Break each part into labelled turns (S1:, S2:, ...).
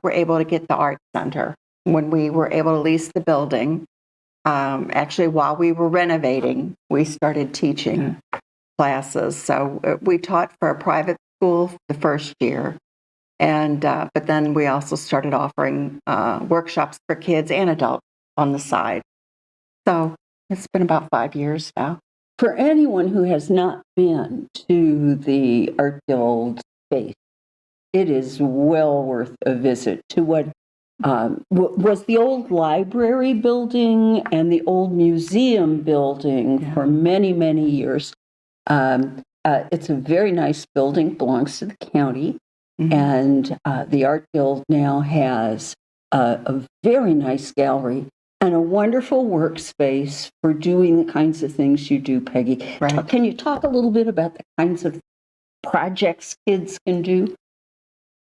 S1: were able to get the art center. When we were able to lease the building, actually while we were renovating, we started teaching classes. So we taught for a private school the first year, and but then we also started offering workshops for kids and adults on the side. So it's been about 5 years now.
S2: For anyone who has not been to the Art Guild space, it is well worth a visit to what was the old library building and the old museum building for many, many years. It's a very nice building, belongs to the county, and the Art Guild now has a very nice gallery and a wonderful workspace for doing the kinds of things you do, Peggy.
S1: Right.
S2: Can you talk a little bit about the kinds of projects kids can do?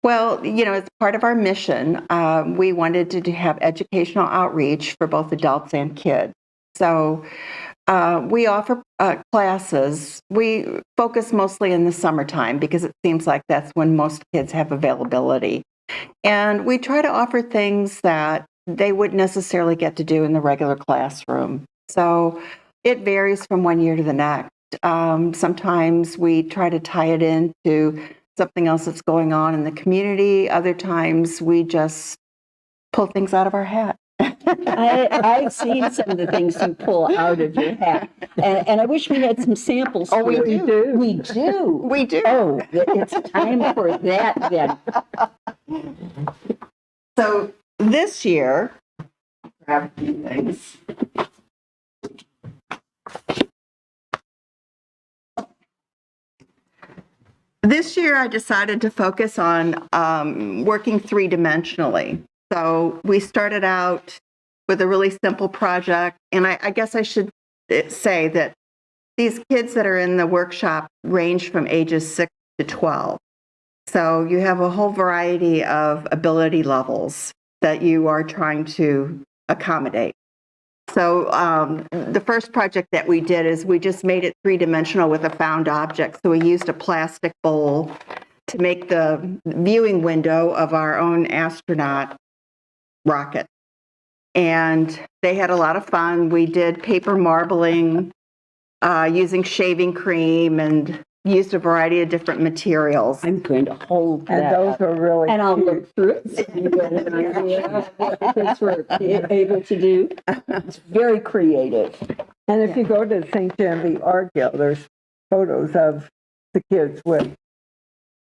S1: Well, as part of our mission, we wanted to have educational outreach for both adults and kids. So we offer classes. We focus mostly in the summertime because it seems like that's when most kids have availability. And we try to offer things that they wouldn't necessarily get to do in the regular classroom. So it varies from one year to the next. Sometimes we try to tie it into something else that's going on in the community. Other times we just pull things out of our hat.
S2: I've seen some of the things you pull out of your hat, and I wish we had some samples.
S1: Oh, we do.
S2: We do.
S1: We do.
S2: Oh, it's time for that then.
S1: So this year, grab a few things. This year, I decided to focus on working three-dimensionally. So we started out with a really simple project, and I guess I should say that these kids that are in the workshop range from ages 6 to 12. So you have a whole variety of ability levels that you are trying to accommodate. So the first project that we did is we just made it three-dimensional with a found object. So we used a plastic bowl to make the viewing window of our own astronaut rocket. And they had a lot of fun. We did paper marbling using shaving cream and used a variety of different materials.
S2: I'm going to hold that.
S3: And those are really
S2: and I'll look through it so you get an idea of what the kids were able to do. It's very creative.
S3: And if you go to St. Genevieve Art Guild, there's photos of the kids with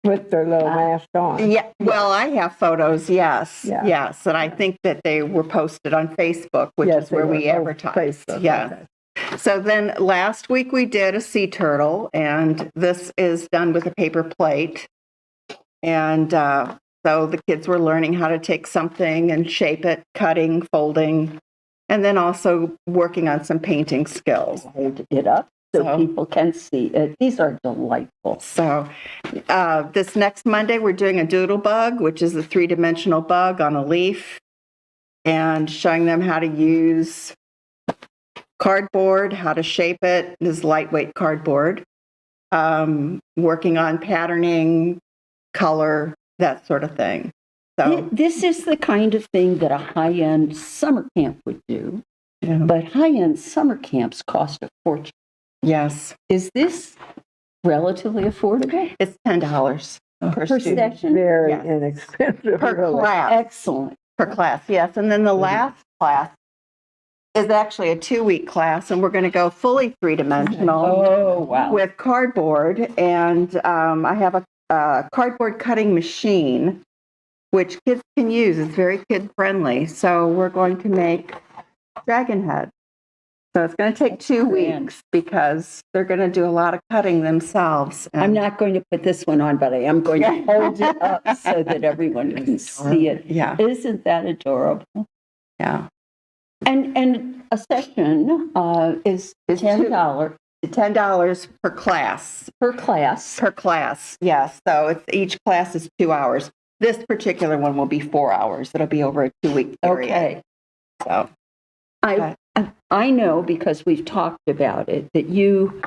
S3: their little mask on.
S1: Yeah, well, I have photos, yes,
S3: Yeah.
S1: yes, and I think that they were posted on Facebook, which
S3: Yes,
S1: is where
S3: they
S1: we
S3: were. Oh,
S1: advertise.
S3: Facebook,
S1: Yeah.
S3: okay.
S1: So then last week we did a sea turtle, and this is done with a paper plate. And so the kids were learning how to take something and shape it, cutting, folding, and then also working on some painting skills.
S2: Hold it up so
S1: So-
S2: people can see it. These are delightful.
S1: So this next Monday, we're doing a doodle bug, which is a three-dimensional bug on a leaf, and showing them how to use cardboard, how to shape it, this lightweight cardboard, working on patterning, color, that sort of thing. So,
S2: This is the kind of thing that a high-end summer camp would do,
S1: yeah.
S2: but high-end summer camps cost a fortune.
S1: Yes,
S2: Is this relatively affordable?
S1: it's $10 per
S2: Per
S1: student.
S2: session?
S3: Very
S1: Yes.
S3: inexpensive.
S1: Per
S3: really.
S1: class.
S2: Excellent.
S1: Per class, yes. And then the last class is actually a 2-week class, and we're going to go fully three-dimensional.
S2: Oh, wow.
S1: With cardboard, and I have a cardboard cutting machine, which kids can use. It's very kid-friendly. So we're going to make dragon heads. So it's going to take 2 weeks because they're going to do a lot of cutting themselves.
S2: I'm not going to put this one on, but I am going to hold it up so that everyone can see it.
S1: Yeah,
S2: Isn't that adorable?
S1: yeah.
S2: And a session is
S1: It's
S2: $10
S1: $10 per class.
S2: per class.
S1: Per class, yes. So each class is 2 hours. This particular one will be 4 hours. It'll be over a 2-week period.
S2: Okay.
S1: So
S2: I know because we've talked about it that you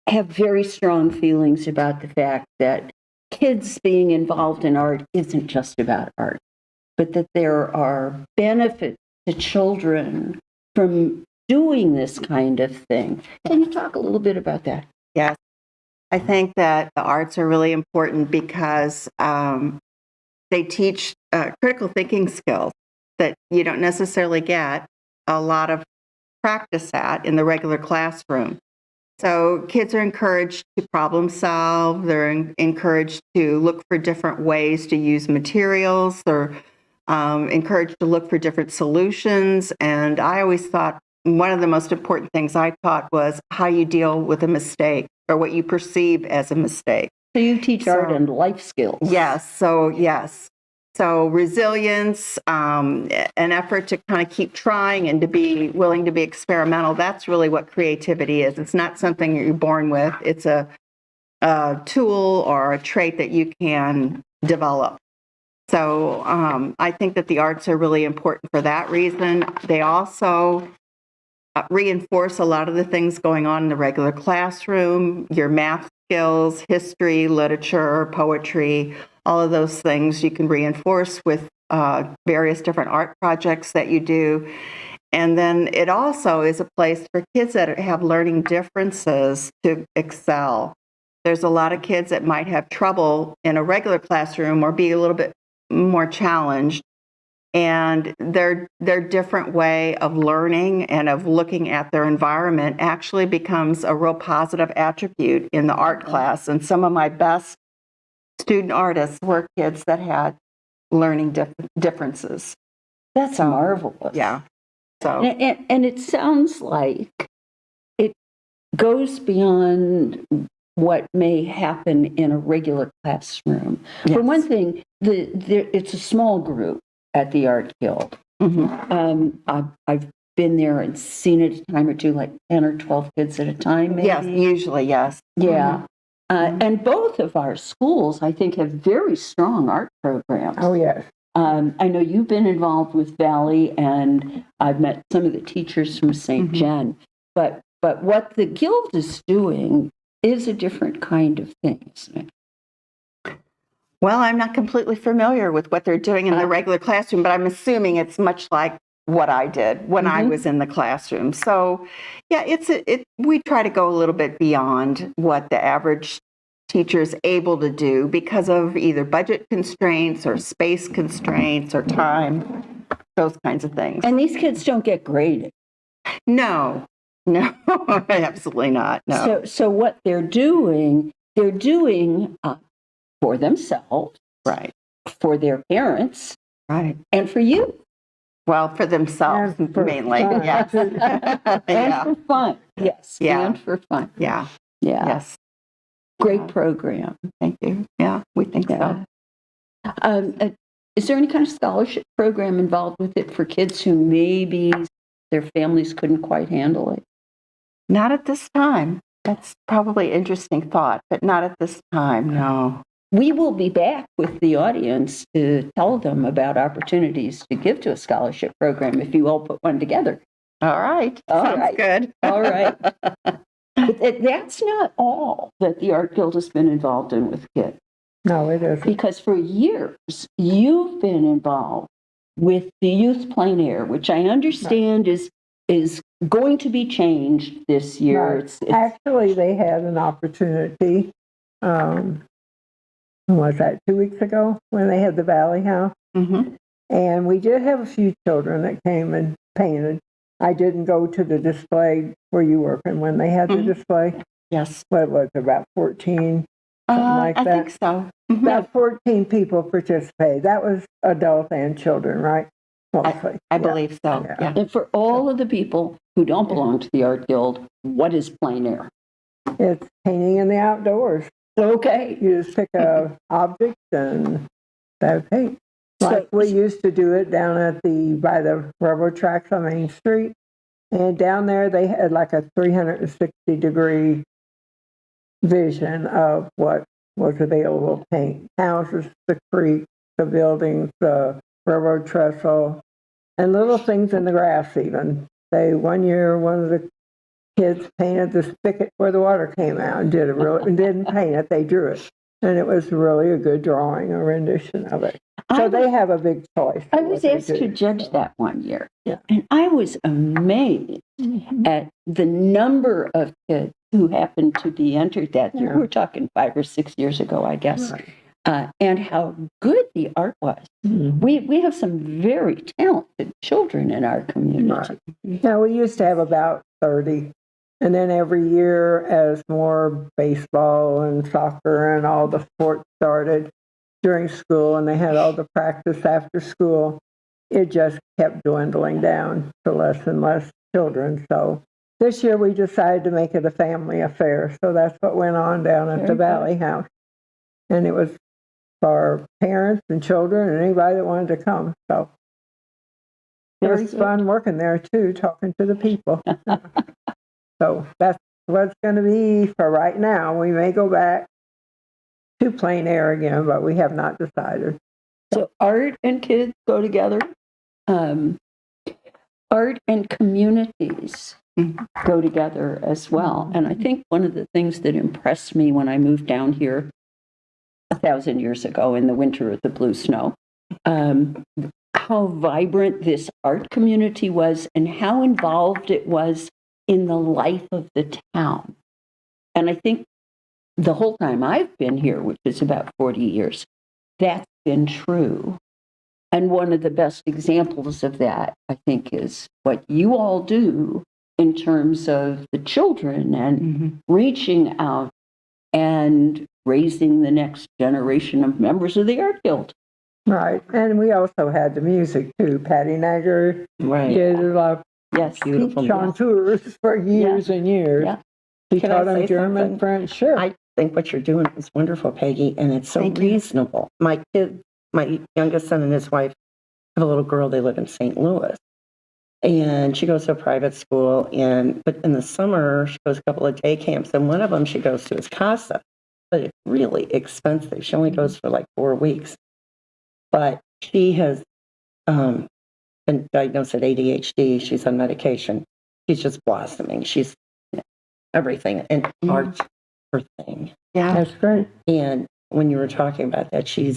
S2: have very strong feelings about the fact that kids being involved in art isn't just about art. but that there are benefits to children from doing this kind of thing. Can you talk a little bit about that?
S1: Yes. I think that the arts are really important because they teach critical thinking skills that you don't necessarily get a lot of practice at in the regular classroom. So kids are encouraged to problem solve. They're encouraged to look for different ways to use materials. They're encouraged to look for different solutions. And I always thought one of the most important things I taught was how you deal with a mistake or what you perceive as a mistake.
S2: So you teach art and life skills.
S1: Yes. So resilience, an effort to kind of keep trying and to be willing to be experimental. That's really what creativity is. It's not something you're born with. It's a tool or a trait that you can develop. So I think that the arts are really important for that reason. They also reinforce a lot of the things going on in the regular classroom, your math skills, history, literature, poetry, all of those things you can reinforce with various different art projects that you do. And then it also is a place for kids that have learning differences to excel. There's a lot of kids that might have trouble in a regular classroom or be a little bit more challenged. And their different way of learning and of looking at their environment actually becomes a real positive attribute in the art class. And some of my best student artists were kids that had learning differences.
S2: That's marvelous.
S1: Yeah. So
S2: And it sounds like it goes beyond what may happen in a regular classroom.
S1: Yes.
S2: For one thing, it's a small group at the Art Guild. I've been there and seen it a time or two, like 10 or 12 kids at a time, maybe.
S1: yes, usually yes.
S2: Yeah. And both of our schools, I think, have very strong art programs.
S3: Oh, yes.
S2: I know you've been involved with Valley, and I've met some of the teachers from St. Jen. But what the Guild is doing is a different kind of thing, isn't it?
S1: Well, I'm not completely familiar with what they're doing in the regular classroom, but I'm assuming it's much like what I did when I was in the classroom. So, yeah, we try to go a little bit beyond what the average teacher is able to do because of either budget constraints or space constraints or time, those kinds of things.
S2: And these kids don't get graded.
S1: No, absolutely not. No.
S2: So what they're doing for themselves,
S1: Right.
S2: for their parents,
S1: Right.
S2: and for you.
S1: Well, for themselves
S3: And for
S1: mainly.
S3: fun.
S1: Yes.
S2: And
S1: Yeah.
S2: for fun. Yes.
S1: Yeah.
S2: And for fun.
S1: Yeah.
S2: Yeah.
S1: Yes.
S2: Great program.
S1: Thank you. Yeah, we think
S2: Yeah.
S1: so.
S2: Is there any kind of scholarship program involved with it for kids who maybe their families couldn't quite handle it?
S1: Not at this time. That's probably an interesting thought, but not at this time. No.
S2: We will be back with the audience to tell them about opportunities to give to a scholarship program if you all put one together.
S1: All right.
S2: All
S1: Sounds
S2: right.
S1: good.
S2: All right. But that's not all that the Art Guild has been involved in with kids.
S3: No, it isn't.
S2: Because for years, you've been involved with the Youth Plein Air, which I understand is going to be changed this year.
S3: Right. Actually, they had an opportunity, when was that, 2 weeks ago, when they had the Valley House?
S1: Mm-hmm.
S3: And we did have a few children that came and painted. I didn't go to the display where you work, and when they had the display,
S1: Yes.
S3: what was it, about 14? Something like
S1: I
S3: that.
S1: think so. Mhm.
S3: About 14 people participated. That was adults and children, right? Mostly.
S1: I
S3: Yeah.
S1: believe so.
S3: Yeah.
S1: Yeah.
S2: And for all of the people who don't belong to the Art Guild, what is plein air?
S3: It's painting in the outdoors.
S2: Okay.
S3: You just pick a object and that paint. Like
S2: So-
S3: we used to do it down by the railroad tracks on Main Street. And down there they had like a 360-degree vision of what was available to paint. Houses, the creek, the buildings, the railroad trestle, and little things in the grass even. One year, one of the kids painted the spigot where the water came out and didn't paint it, they drew it. And it was really a good drawing, a rendition of it. So they have a big choice.
S2: I
S3: for
S2: was
S3: what they
S2: asked to
S3: do,
S2: judge
S3: so.
S2: that one year.
S3: Yeah.
S2: And I was amazed at the number of kids who happened to be entered that year.
S3: Yeah.
S2: We're talking 5 or 6 years ago, I guess.
S3: Right.
S2: And how good the art was.
S3: Mhm.
S2: We have some very talented children in our community.
S3: Yeah, we used to have about 30. And then every year, as more baseball and soccer and all the sports started during school, and they had all the practice after school, it just kept dwindling down to less and less children. So this year we decided to make it a family affair. So that's what went on down at
S2: Very
S3: the
S2: good.
S3: Valley House. And it was for parents and children and anybody that wanted to come. So it
S2: Very
S3: was
S2: good.
S3: fun working there too, talking to the people. So that's what's going to be for right now. We may go back to plein air again, but we have not decided.
S2: So art and kids go together. Art and communities go together as well. And I think one of the things that impressed me when I moved down here 1,000 years ago in the winter of the blue snow, how vibrant this art community was and how involved it was in the life of the town. And I think the whole time I've been here, which is about 40 years, that's been true. And one of the best examples of that, I think, is what you all do in terms of the children and reaching out and raising the next generation of members of the Art Guild.
S3: Right. And we also had the music too. Patty Nagger
S4: Right.
S3: did a lot of
S2: Yes.
S4: Beautiful.
S3: speech on tours for years and years.
S2: Yeah.
S3: He
S4: Can I
S3: taught them
S4: say
S3: German,
S4: something?
S3: French. Sure.
S4: I think what you're doing is wonderful, Peggy, and it's so
S1: Thank you.
S4: reasonable. My youngest son and his wife have a little girl. They live in St. Louis, and she goes to a private school. But in the summer, she goes a couple of day camps, and one of them she goes to is CASA, but it's really expensive. She only goes for like 4 weeks, but she has been diagnosed with ADHD. She's on medication. She's just blossoming. She's everything, and art's her thing.
S1: Yeah.
S3: That's great.
S4: And when you were talking about that, she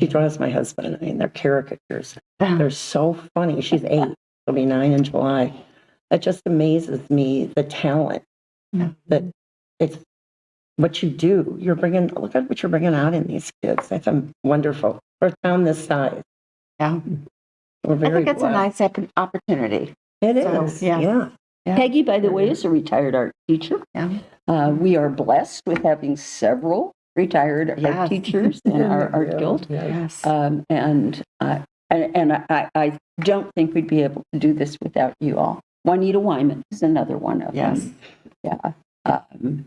S4: draws my husband and I, and they're caricatures. They're so funny. She's 8, she'll be 9 in July. It just amazes me, the talent that it's what you do. Look at what you're bringing out in these kids. That's wonderful. For a town this size.
S1: Yeah.
S4: We're
S1: I
S4: very
S1: think it's a
S4: blessed.
S1: nice opportunity.
S4: It
S1: So,
S4: is.
S1: yeah.
S4: Yeah.
S1: Yeah.
S2: Peggy, by the way, is a retired art teacher.
S1: Yeah.
S2: We are blessed with having several retired art
S1: Yes.
S2: teachers in our art guild.
S1: Yes.
S2: And I don't think we'd be able to do this without you all. Juanita Wyman is another one of
S1: Yes.
S2: them. Yeah.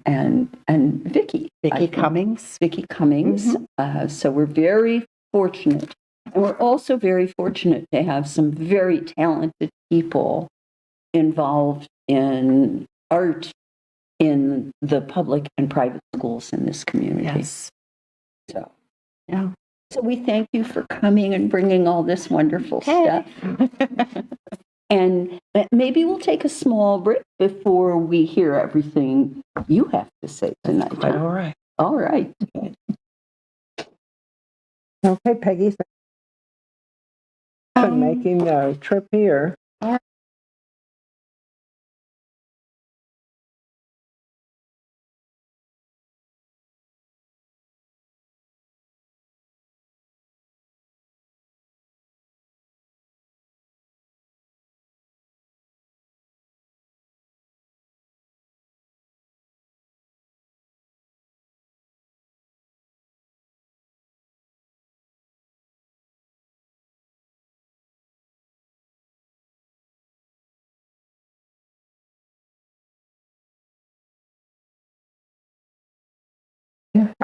S2: And Vicky. I
S1: Vicki
S2: think.
S1: Cummings.
S2: Vicky Cummings. So we're very fortunate. And we're also very fortunate to have some very talented people involved in art in the public and private schools in this community.
S1: Yes.
S2: So,
S1: Yeah.
S2: so we thank you for coming and bringing all this wonderful stuff. And maybe we'll take a small break before we hear everything you have to say tonight.
S4: Quite
S2: huh?
S4: all right.
S2: All right.
S3: Okay, Peggy, thanks for making the trip here.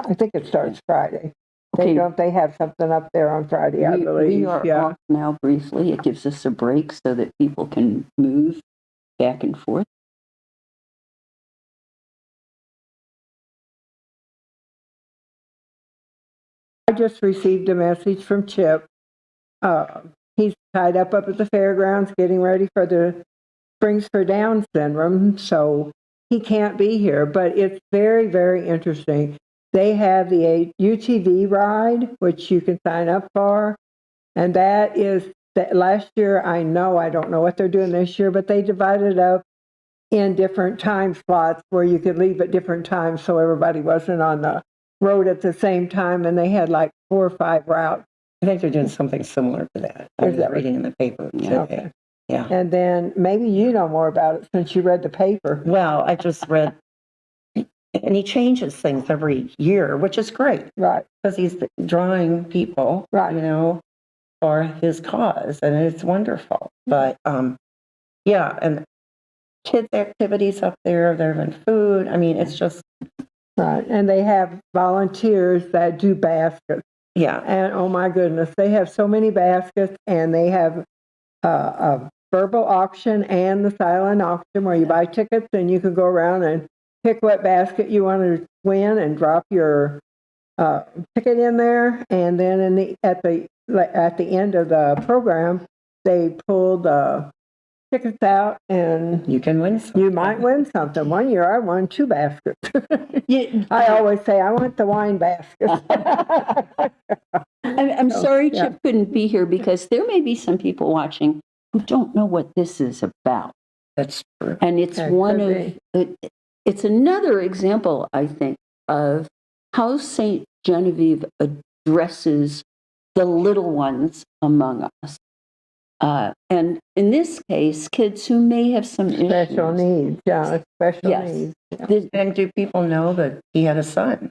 S3: I think it starts Friday.
S2: Okay.
S3: Don't they have something up there on Friday, I believe?
S2: We are
S3: Yeah.
S2: off now briefly. It gives us a break so that people can move back and forth.
S3: I just received a message from Chip. He's tied up at the fairgrounds getting ready for the Springs for Down syndrome, so he can't be here. But it's very, very interesting. they have the UTV ride, which you can sign up for. And that is, that last year, I don't know what they're doing this year, but they divided up in different time slots where you could leave at different times so everybody wasn't on the road at the same time. And they had like 4 or 5 routes.
S4: I think they're doing something similar to that. I
S3: Is
S4: was
S3: that right?
S4: reading in the paper today.
S3: Okay.
S4: Yeah.
S3: And then maybe you know more about it since you read the paper.
S4: Well, I just read, and he changes things every year, which is great
S3: Right,
S4: because he's drawing people,
S3: Right.
S4: for his cause, and it's wonderful. But yeah, and kids' activities up there, they're having food. I mean, it's just,
S3: right. And they have volunteers that do baskets.
S4: yeah,
S3: And oh my goodness, they have so many baskets, and they have a verbal auction and the silent auction where you buy tickets and you can go around and pick what basket you want to win and drop your ticket in there. And then at the end of the program, they pull the tickets out, and
S4: you can win something.
S3: you might win something. One year I won 2 baskets.
S2: Yeah,
S3: I always say I want the wine basket.
S2: I'm sorry
S3: yeah.
S2: Chip couldn't be here because there may be some people watching who don't know what this is about.
S4: That's true.
S2: And it's
S3: That
S2: one
S3: could
S2: of, it's another example, I think, of how St. Genevieve addresses the little ones among us. And in this case, kids who may have some issues.
S3: Special needs, yeah, special
S2: Yes.
S3: needs.
S2: This-
S4: And do people know that he had a son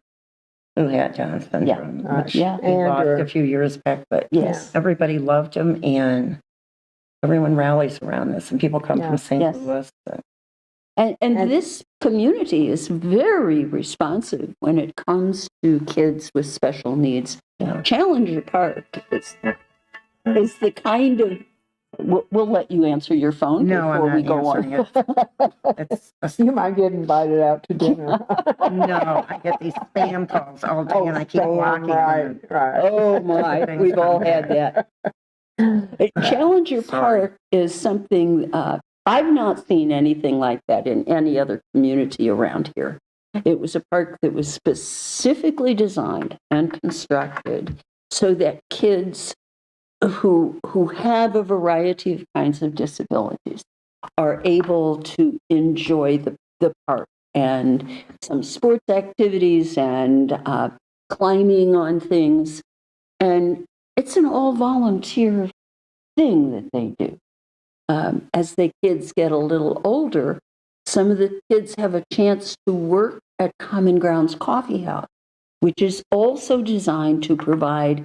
S4: who had Down syndrome?
S2: Yeah.
S4: Which
S2: Yeah.
S4: he lost
S3: Andrew.
S4: a few years back, but
S2: Yes.
S4: everybody loved him, and everyone rallies around this, and people come
S3: Yeah.
S4: from St.
S2: Yes.
S4: Louis.
S2: And
S3: And-
S2: this community is very responsive when it comes to kids with special needs.
S4: Yeah.
S2: Challenger Park is the kind of, we'll let you answer your phone
S4: No, I'm
S2: before
S4: not
S2: we go
S4: answering
S2: on.
S4: It's
S3: You might get invited out to dinner.
S4: no, I get these spam calls all day, and I keep
S3: Spam,
S4: blocking them.
S3: right.
S2: Oh my, we've all had that. Challenger
S4: Sorry.
S2: Park is something, I've not seen anything like that in any other community around here. It was a park that was specifically designed and constructed so that kids who have a variety of kinds of disabilities are able to enjoy the park, and some sports activities and climbing on things. And it's an all volunteer thing that they do. As the kids get a little older, some of the kids have a chance to work at Common Grounds Coffee House, which is also designed to provide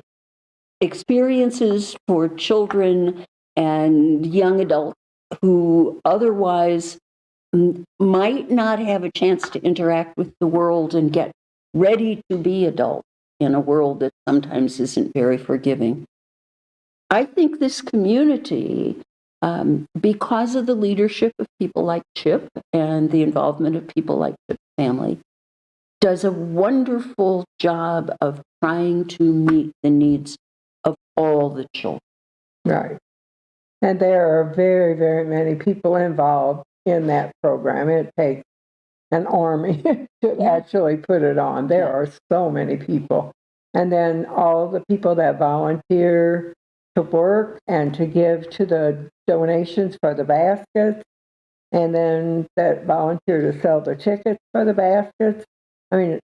S2: experiences for children and young adults who otherwise might not have a chance to interact with the world and get ready to be adults in a world that sometimes isn't very forgiving. I think this community, because of the leadership of people like Chip and the involvement of people like Chip's family, does a wonderful job of trying to meet the needs of all the children.
S3: Right. And there are very, very many people involved in that program. It takes an army to actually put it on. There are so many people. And then all the people that volunteer to work and to give to the donations for the baskets, and then that volunteer to sell the tickets for the baskets. I mean,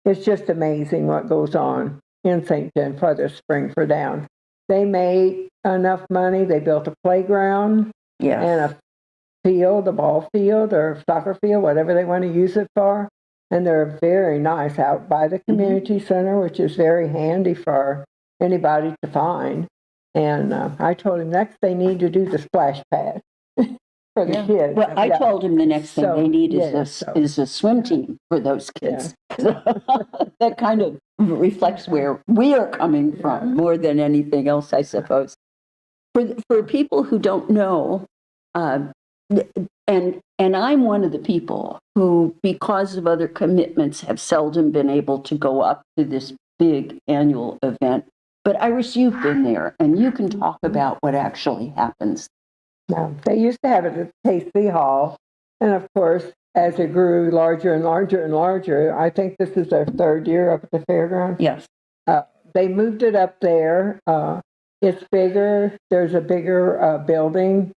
S3: it's just amazing what goes on in St. John for the Spring for Down. They made enough money. They built a playground
S4: Yeah.
S3: and a field, a ball field or soccer field, whatever they want to use it for. And they're very nice out by the community center, which is very handy for anybody to find. And I told him next they need to do the splash pad for the kids.
S2: Well, I
S3: Yeah.
S2: told him the next thing
S3: So,
S2: they need
S3: yeah,
S2: is a swim team for those kids. That kind of reflects where we are coming from more than anything else, I suppose. For people who don't know, and I'm one of the people who, because of other commitments, have seldom been able to go up to this big annual event. But Iris, you've been there, and you can talk about what actually happens.
S3: No, they used to have it at KC Hall, and of course, as it grew larger and larger and larger, I think this is their third year up at the fairgrounds.
S4: Yes.
S3: They moved it up there. It's bigger. There's a bigger building.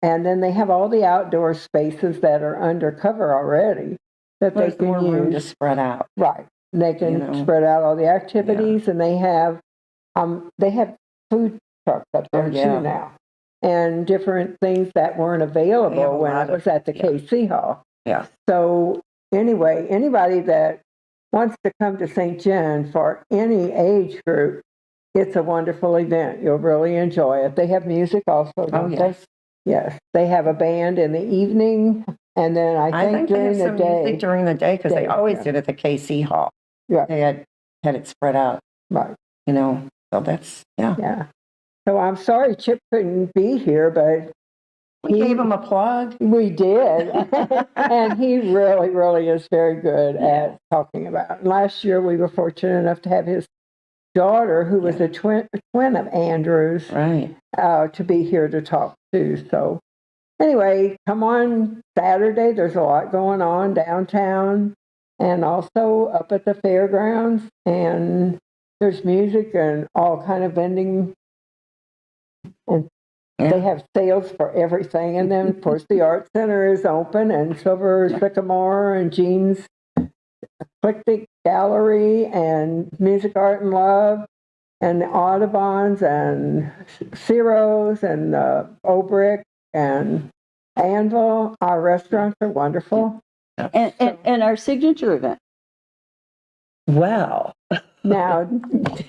S3: And then they have all the outdoor spaces that are undercover already that
S4: There's
S3: they can
S4: more room to
S3: use.
S4: spread out.
S3: Right. They can
S4: You know.
S3: spread out all the activities, and they have food trucks up there
S4: Oh, yeah.
S3: too now, and different things that weren't
S4: They have
S3: available
S4: a
S3: when
S4: lot
S3: it was
S4: of-
S3: at the
S4: yeah.
S3: KC Hall.
S4: Yeah.
S3: So anyway, anybody that wants to come to St. John for any age group, it's a wonderful event. You'll really enjoy it. They have music also,
S4: Oh,
S3: don't they?
S4: yes.
S3: Yes, they have a band in the evening, and then I
S4: I
S3: think
S4: think they
S3: during
S4: have
S3: the
S4: some
S3: day.
S4: music during the day because they
S3: Day,
S4: always
S3: yeah.
S4: did at the KC Hall.
S3: Yeah.
S4: They had it spread out,
S3: Right,
S4: you know. So that's, yeah.
S3: yeah. So I'm sorry Chip couldn't be here, but
S4: We gave him a plug.
S3: we did. And he really, really is very good at talking about it. Last year, we were fortunate enough to have his daughter, who was a twin of Andrew's,
S4: Right.
S3: to be here to talk to. So anyway, come on Saturday. There's a lot going on downtown and also up at the fairgrounds. And there's music and all kind of vending. And they have sales for everything. And then, of course, the Art Center is open, and Silver Sycamore and Jean's Eclectic Gallery and Music, Art, and Love and the Audubons and Ciro's and Obrick and Anvil. Our restaurants are wonderful.
S2: And our signature event.
S4: Well,
S3: Now,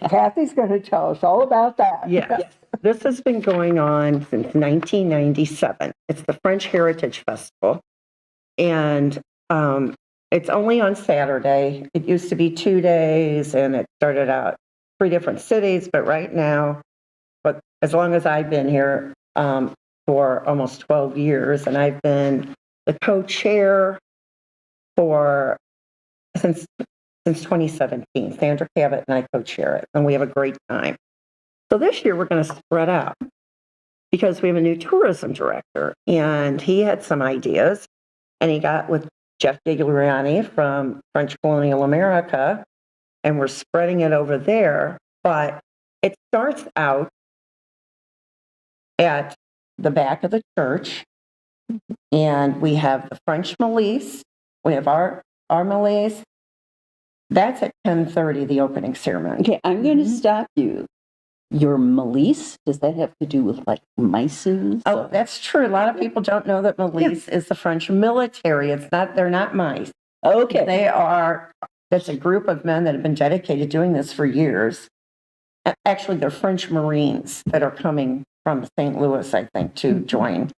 S3: Kathy's going to tell us all about that.
S4: yes. This has been going on since 1997. It's the French Heritage Festival. And it's only on Saturday. It used to be 2 days, and it started out 3 different cities. But right now, but as long as I've been here, for almost 12 years, and I've been the co-chair for since 2017. Sandra Cabot and I co-chair it, and we have a great time. So this year we're going to spread out because we have a new tourism director, and he had some ideas, and he got with Jeff Gigliani from French Colonial America, and we're spreading it over there. But it starts out at the back of the church, and we have the French Melisse. We have our Melisse. That's at 10:30, the opening ceremony.
S2: Okay, I'm going to stop you. Your Melisse, does that have to do with like Mysos?
S4: Oh, that's true. A lot of people don't know that Melisse is the French military. They're not mice.
S2: Okay.
S4: That's a group of men that have been dedicated doing this for years. Actually, they're French Marines that are coming from St. Louis, I think, to join.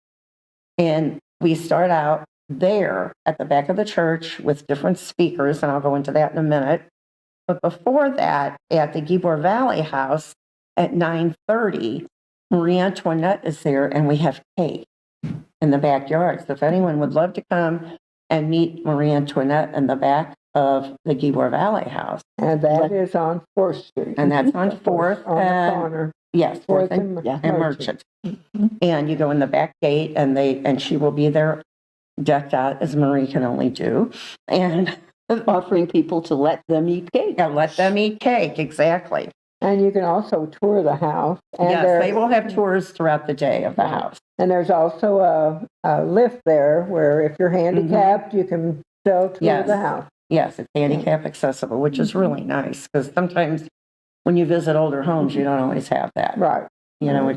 S4: And we start out there at the back of the church with different speakers, and I'll go into that in a minute. But before that, at the Gibor Valley House at 9:30, Marie Antoinette is there, and we have cake in the backyard. So if anyone would love to come and meet Marie Antoinette in the back of the Gibor Valley House.
S3: And that is on 4th Street.
S4: And that's on 4th
S3: On the
S4: and,
S3: corner.
S4: yes, 4th and, and Merchant. And you go in the back gate, and she will be there decked out as Marie can only do. And
S2: Offering people to let them eat cake.
S4: yeah, let them eat cake, exactly.
S3: And you can also tour the house. And
S4: Yes,
S3: there-
S4: they will have tours throughout the day of the house.
S3: And there's also a lift there where if you're handicapped, you can still tour
S4: Yes.
S3: the house.
S4: Yes, it's handicap accessible, which is really nice, because sometimes when you visit older homes, you don't always have that.
S3: Right.
S4: You know,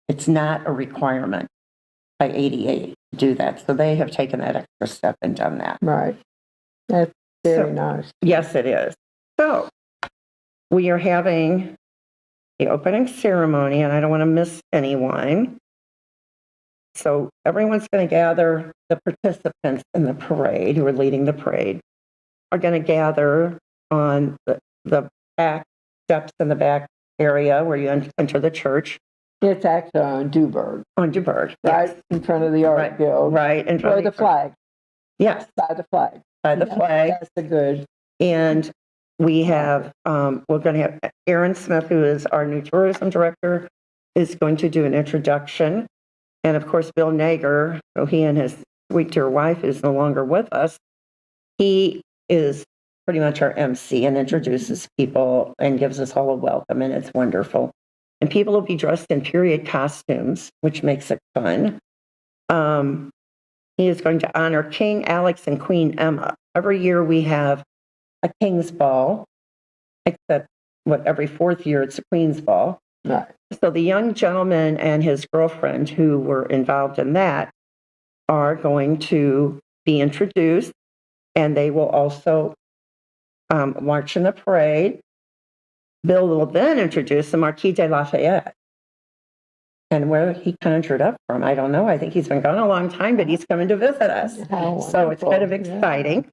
S4: it's not a requirement by ADA to do that. So they have taken that extra step and done that.
S3: Right. That's very
S4: So-
S3: nice.
S4: Yes, it is. So we are having the opening ceremony, and I don't want to miss anyone. So everyone's going to gather, the participants in the parade who are leading the parade are going to gather on the back steps in the back area where you enter the church
S3: It's actually on Duberg,
S4: on Duberg.
S3: right in front of the Art
S4: Right.
S3: Guild.
S4: Right. And
S3: Or the flag,
S4: Yes,
S3: by the flag.
S4: by the flag.
S3: That's the good.
S4: And we have, we're going to have Aaron Smith, who is our new tourism director, is going to do an introduction. And of course, Bill Nager, so he and his sweet dear wife who's no longer with us, he is pretty much our MC and introduces people and gives us all a welcome, and it's wonderful. And people will be dressed in period costumes, which makes it fun. He is going to honor King Alex and Queen Emma. Every year we have a King's Ball, except every fourth year it's a Queen's Ball.
S3: Right.
S4: So the young gentleman and his girlfriend who were involved in that are going to be introduced, and they will also march in the parade. Bill will then introduce the Marquis de Lafayette. And where he conjured up from, I don't know. I think he's been gone a long time, but he's coming to visit us.
S3: How
S4: So it's kind of
S3: wonderful. Yeah.
S4: exciting.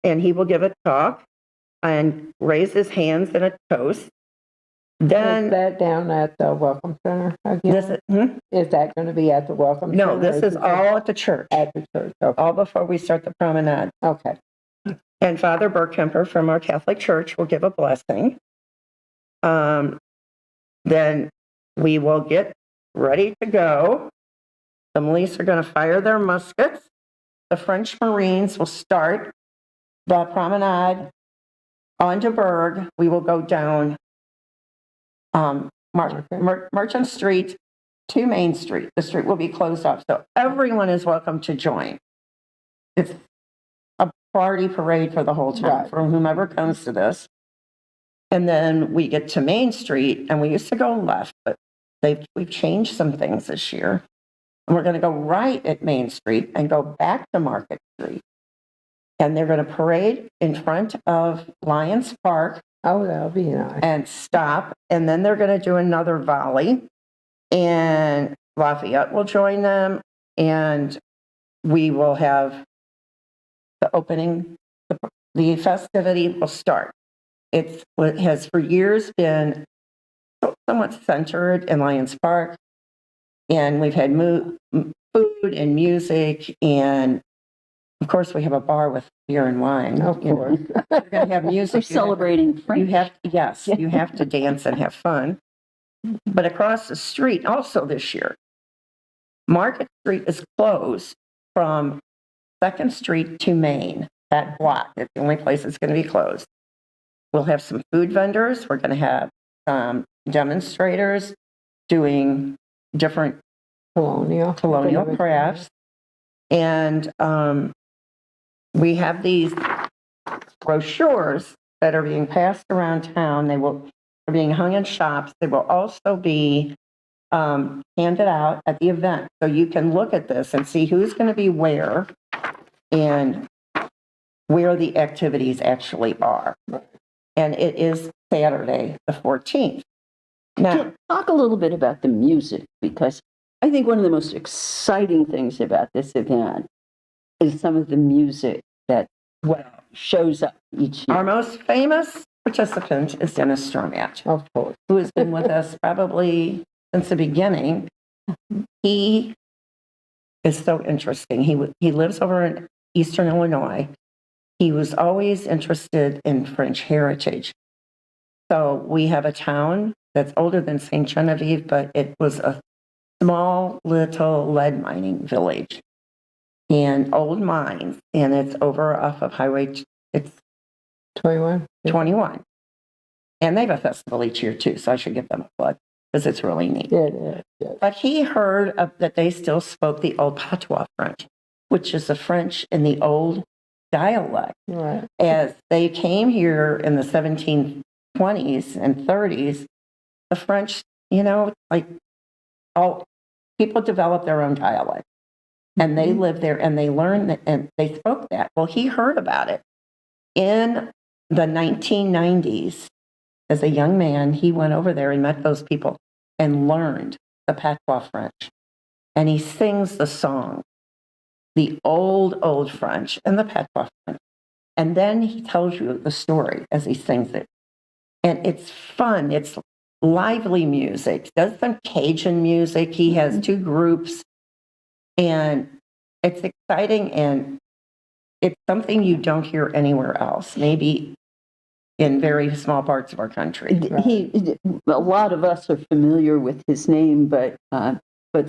S4: And he will give a talk and raise his hands in a toast.
S3: Is
S4: Then
S3: that down at the Welcome Center
S4: this
S3: again?
S4: is,
S3: Is that going to be at the Welcome Center?
S4: no, this
S3: or
S4: is all at the church,
S3: at the church. Okay.
S4: all before we start the promenade.
S3: Okay.
S4: And Father Burkemper from our Catholic Church will give a blessing. Then we will get ready to go. The milice are going to fire their muskets. The French Marines will start the promenade on de Berg. We will go down Merchant Street to Main Street. The street will be closed off, so everyone is welcome to join. It's a party parade for the whole town,
S3: Right.
S4: for whomever comes to this. And then we get to Main Street, and we used to go left, but we've changed some things this year. And we're going to go right at Main Street and go back to Market Street. And they're going to parade in front of Lions Park
S3: Oh, that'll be nice.
S4: and stop. And then they're going to do another volley. And Lafayette will join them. And we will have the opening. The festivity will start. It has for years been somewhat centered in Lions Park. And we've had food and music. And of course, we have a bar with beer and wine.
S3: Of
S4: you know.
S3: course.
S4: We're going to have music.
S2: We're celebrating
S4: You
S2: French.
S4: have, yes, you have to dance and have fun. But across the street, also this year, Market Street is closed from 2nd Street to Main. That block, it's the only place it's going to be closed. We'll have some food vendors. We're going to have some demonstrators doing different colonial crafts. And we have these brochures that are being passed around town. Are being hung in shops. They will also be handed out at the event. So you can look at this and see who's going to be where and where the activities actually are. And it is Saturday, the 14th. Now,
S2: Talk a little bit about the music, because I think one of the most exciting things about this event is some of the music that shows up each year.
S4: our most famous participant is Dennis Stromat,
S3: Of course.
S4: who has been with us probably since the beginning. He is so interesting. He lives over in Eastern Illinois. He was always interested in French heritage. So we have a town that's older than St. Genevieve, but it was a small little lead mining village and old mines. And it's over off of it's
S3: 21.
S4: 21. And they have a festival each year too, so I should give them a plug because it's really neat.
S3: It is. Yes.
S4: But he heard that they still spoke the old patois French, which is the French in the old dialect.
S3: Right.
S4: As they came here in the 1720s and 30s, the French, like all people developed their own dialect. And they lived there and they learned that and they spoke that. Well, he heard about it. In the 1990s, as a young man, he went over there and met those people and learned the patois French. And he sings the song, the old French and the patois French. And then he tells you the story as he sings it. And it's fun. It's lively music. Does some Cajun music. He has two groups. And it's exciting and it's something you don't hear anywhere else, maybe in very small parts of our country.
S2: A lot of us are familiar with his name, but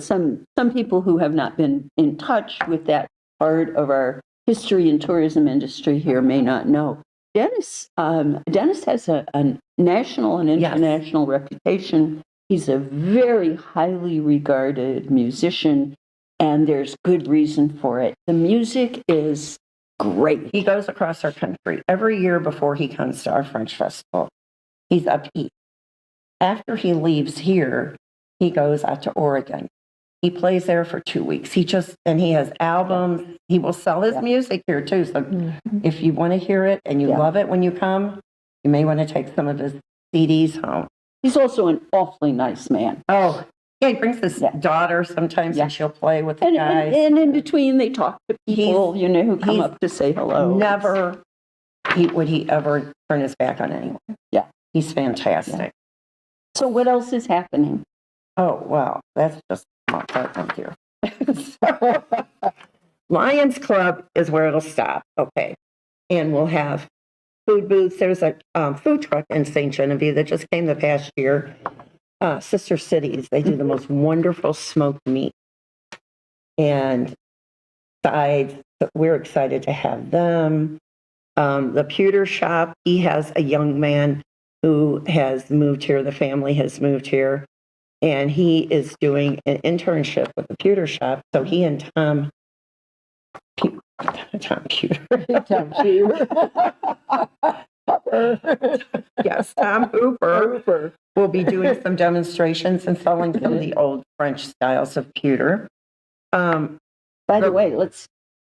S2: some people who have not been in touch with that part of our history and tourism industry here may not know. Dennis has a national and
S4: Yes.
S2: international reputation. He's a very highly regarded musician, and there's good reason for it. The music is great.
S4: He goes across our country every year before he comes to our French festival. He's up east. After he leaves here, he goes out to Oregon. He plays there for 2 weeks. And he has albums. He will sell his
S2: Yeah.
S4: music here too. So if you want to hear it and you
S2: Yeah.
S4: love it when you come, you may want to take some of his CDs home.
S2: He's also an awfully nice man.
S4: Oh, yeah, he brings his
S2: Yeah.
S4: daughter sometimes
S2: Yeah.
S4: and she'll play with the
S2: And,
S4: guys.
S2: and in between, they talk to people, who come
S4: he's
S2: up to say hello.
S4: Never would he ever turn his back on anyone.
S2: Yeah.
S4: He's fantastic.
S2: So what else is happening?
S4: Oh, well, that's just my apartment here. So, Lions Club is where it'll stop. Okay. And we'll have food booths. There's a food truck in St. Genevieve that just came the past year. Sister Cities. They do the most wonderful smoked meat. And sides. We're excited to have them. The pewter shop, he has a young man who has moved here. The family has moved here. And he is doing an internship with the pewter shop. So he and Tom Pewter. Yes, Tom Hooper will be doing some demonstrations and selling some of the old French styles of pewter.
S2: By the way, let's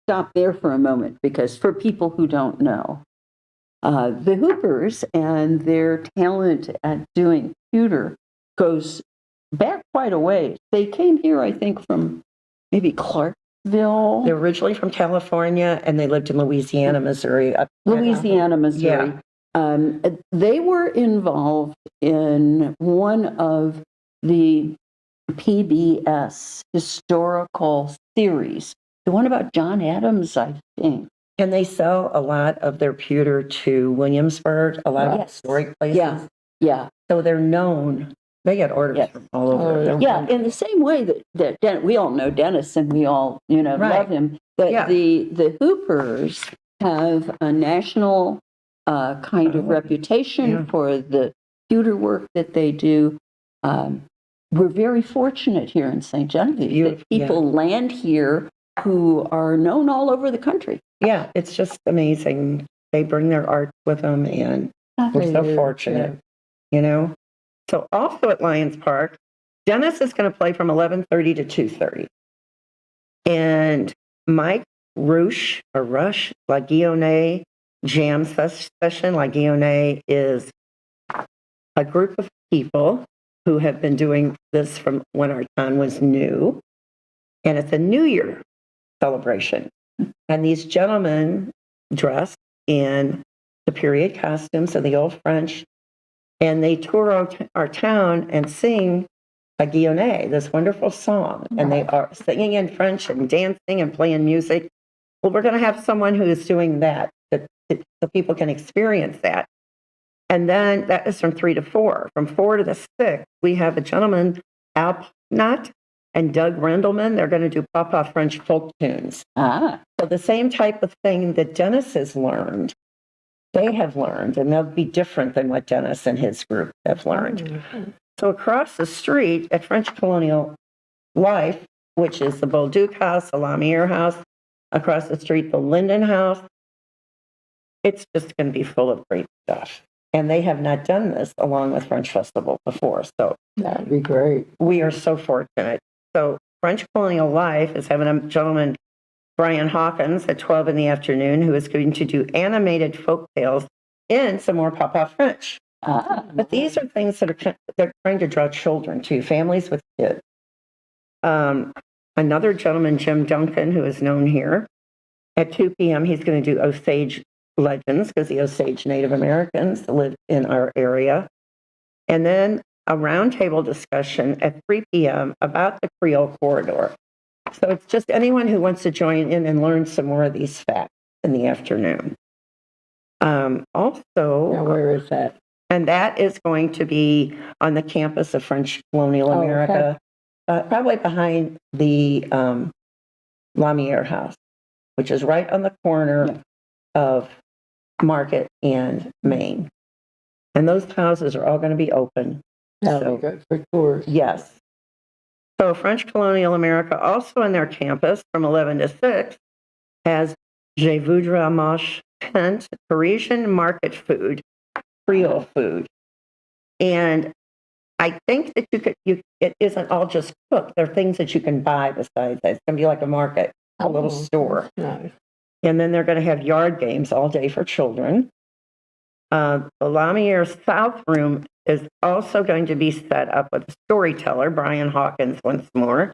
S2: stop there for a moment, because for people who don't know, the Hoopers and their talent at doing pewter goes back quite a ways. They came here, I think, from maybe Clarksville,
S4: They're originally from California and they lived in Louisiana, Missouri.
S2: Louisiana, Missouri.
S4: Yeah.
S2: They were involved in one of the PBS historical series, the one about John Adams, I think.
S4: And they sell a lot of their pewter to Williamsburg, a lot of
S2: Yes.
S4: historic places.
S2: Yeah, yeah.
S4: So they're known. They get orders
S2: Yes.
S4: from all over.
S2: Yeah, in the same way that we all know Dennis and we all,
S4: Right.
S2: love him, that
S4: Yeah.
S2: the Hoopers have a national kind of reputation
S4: Yeah.
S2: for the pewter work that they do. We're very fortunate here in St. Genevieve that people land here who are known all over the country.
S4: Yeah, it's just amazing. They bring their art with them and we're so fortunate, So also at Lions Park, Dennis is going to play from 11:30 to 2:30. And Mike Rush, La Guillonne Jam Session. La Guillonne is a group of people who have been doing this from when our town was new. And it's a New Year celebration. And these gentlemen dress in the period costumes of the old French, and they tour our town and sing La Guillonne, this wonderful song. And they are singing in French and dancing and playing music. Well, we're going to have someone who is doing that so people can experience that. And then that is from 3 to 4. From 4 to the 6, we have a gentleman, Al Knott and Doug Rendelman. They're going to do Papa French folk tunes.
S2: Ah,
S4: So the same type of thing that Dennis has learned, they have learned, and they'll be different than what Dennis and his group have learned. So across the street at French Colonial Life, which is the Bolduc House, the Lamier House, across the street, the Linden House, it's just going to be full of great stuff. And they have not done this along with French Festival before. So
S3: That'd be great.
S4: we are so fortunate. So French Colonial Life is having a gentleman, Brian Hawkins, at 12 in the afternoon, who is going to do animated folk tales in some more Papa French. But these are things that they're trying to draw children to, families with kids. Another gentleman, Jim Duncan, who is known here, at 2 p.m., he's going to do Osage legends, because the Osage Native Americans live in our area. And then a roundtable discussion at 3 p.m. about the Creole corridor. So it's just anyone who wants to join in and learn some more of these facts in the afternoon.
S3: Now, where is that?
S4: And that is going to be on the campus of French Colonial
S3: Oh, okay.
S4: America, probably behind the Lamier House. which is right on the corner
S2: Yeah.
S4: of Market and Main. And those houses are all going to be open.
S3: That'll
S4: So,
S3: be good for tours.
S4: yes. So French Colonial America, also on their campus from 11 to 6, has Je voudrais manger tent, Parisian market food, Creole food. And I think that it isn't all just cooked. There are things that you can buy besides that. It's going to be like a market, a little
S3: Oh,
S4: store.
S3: Nice.
S4: And then they're going to have yard games all day for children. The Lamiere South Room is also going to be set up with a storyteller, Brian Hawkins, once more.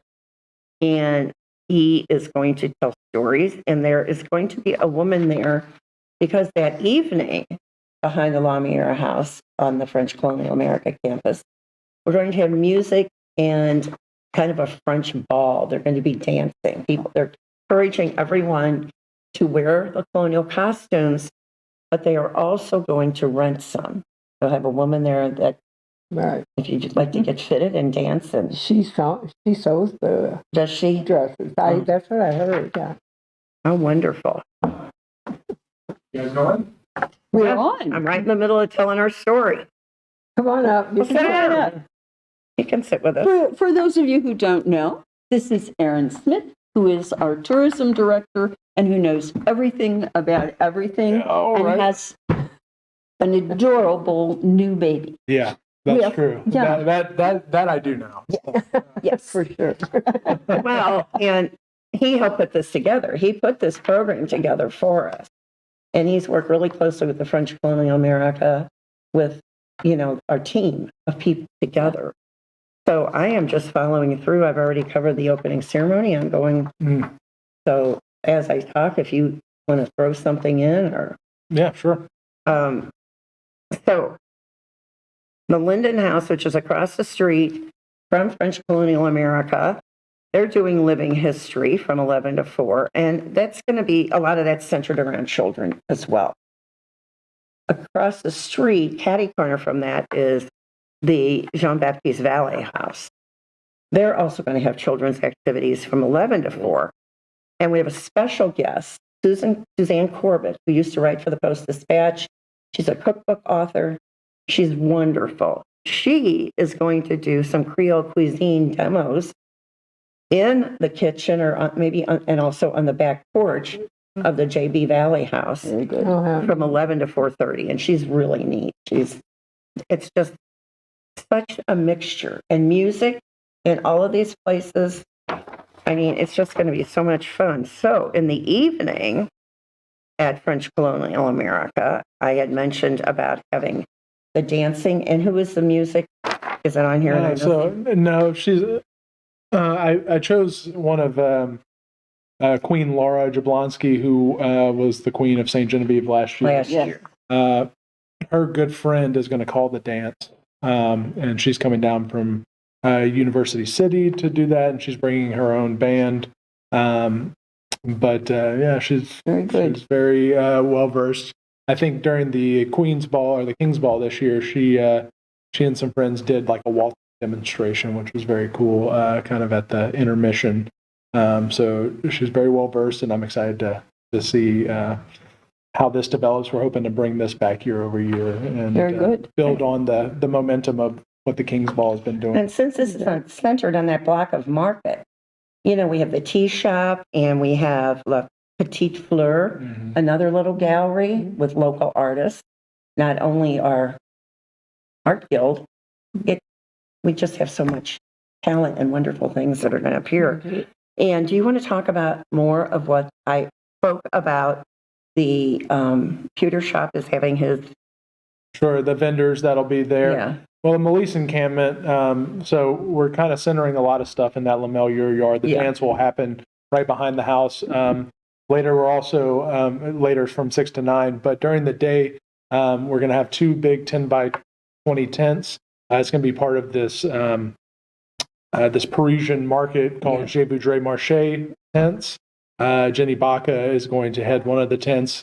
S4: And he is going to tell stories. And there is going to be a woman there because that evening behind the Lamiere House on the French Colonial America campus, we're going to have music and kind of a French ball. They're going to be dancing. They're encouraging everyone to wear the colonial costumes, but they are also going to rent some. They'll have a woman there that,
S3: Right.
S4: if you'd like to get fitted and dance, and
S3: She sews the
S4: does she?
S3: dresses. That's what I heard. Yeah.
S4: Oh, wonderful.
S5: You guys going?
S2: We're
S4: Yes,
S2: on.
S4: I'm right in the middle of telling our story.
S3: Come on up. You
S4: Well,
S3: can
S4: sit
S3: come on
S4: down.
S3: up.
S4: You can sit with us.
S2: For those of you who don't know, this is Erin Smith, who is our tourism director and who knows everything about everything
S5: All
S2: and
S5: right.
S2: has an adorable new baby.
S5: Yeah, that's
S2: Yeah.
S5: true.
S2: Yeah.
S5: That I do know.
S2: Yes.
S3: For sure.
S4: Well, and he helped put this together. He put this program together for us. And he's worked really closely with the French Colonial America, with, our team of people together. So I am just following through. I've already covered the opening ceremony. I'm going.
S5: Mm.
S4: So as I talk, if you want to throw something in or.
S5: Yeah, sure.
S4: So the Linden House, which is across the street from French Colonial America, they're doing living history from 11 to 4. And that's going to be, a lot of that's centered around children as well. Across the street, catty corner from that, is the Jean-Baptiste Valley House. They're also going to have activities from 11 to 4. And we have a special guest, Suzanne Corbett, who used to write for the Post-Dispatch. She's a cookbook author. She's wonderful. She is going to do some Creole cuisine demos in the kitchen, or and also on the back porch of the JB Valley House
S2: Very good.
S3: Oh, how-
S4: from 11 to 4:30. And she's really neat. It's just such a mixture, and music in all of these places. I mean, it's just going to be so much fun. So in the evening at French Colonial America, I had mentioned about having the dancing. And who is the music? Is it on here? And I know-
S5: No, she's. I chose one of Queen Laura Jablonski, who was the Queen of St. Genevieve last year.
S4: last
S2: Yes.
S4: year.
S5: Her good friend is going to call the dance, and she's coming down from University City to do that, and she's bringing her own band. Yeah, she's
S2: Very good.
S5: She's very well versed. I think during the Queen's Ball or the King's Ball this year, she and some friends did like a waltz demonstration, which was very cool, kind of at the intermission. So she's very well versed, and I'm excited to see how this develops. We're hoping to bring this back year over year and
S2: Very good.
S5: build on the momentum of what the King's Ball has been doing.
S4: And since this is centered on that block of Market, we have the tea shop, and we have La Petite Fleur,
S5: Mhm.
S4: another little gallery with local artists. Not only our art guild, we just have so much talent and wonderful things that are going to appear. And do you want to talk about more of what I spoke about? The pewter shop is having his,
S5: Sure, the vendors that'll be there.
S4: yeah.
S5: Well, the Melise encampment, so we're kind of centering a lot of stuff in that Lamelier yard. The
S4: Yeah.
S5: dance will happen right behind the house. Later, we're also, later from 6 to 9, but during the day, we're going to have 2 big 10 by 20 tents. It's going to be part of this this Parisian market called Je Voudrais Marcher tents. Jenny Baca is going to head one of the tents.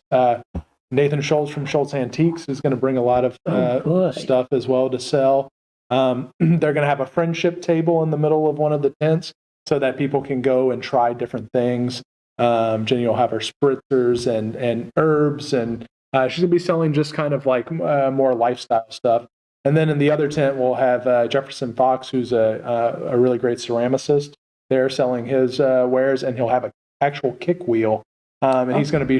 S5: Nathan Schultz from Schultz Antiques is going to bring a lot of
S4: good.
S5: stuff as well to sell. They're going to have a friendship table in the middle of one of the tents so that people can go and try different things. Jenny will have her spritzers and herbs, and she's going to be selling just kind of like more lifestyle stuff. And then in the other tent, we'll have Jefferson Fox, who's a really great ceramicist. They're selling his wares, and he'll have an actual kick wheel. And he's going to be,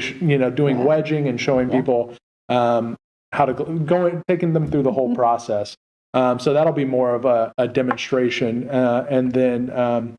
S5: doing wedging and showing people how to go, taking them through the whole process. So that'll be more of a demonstration. And then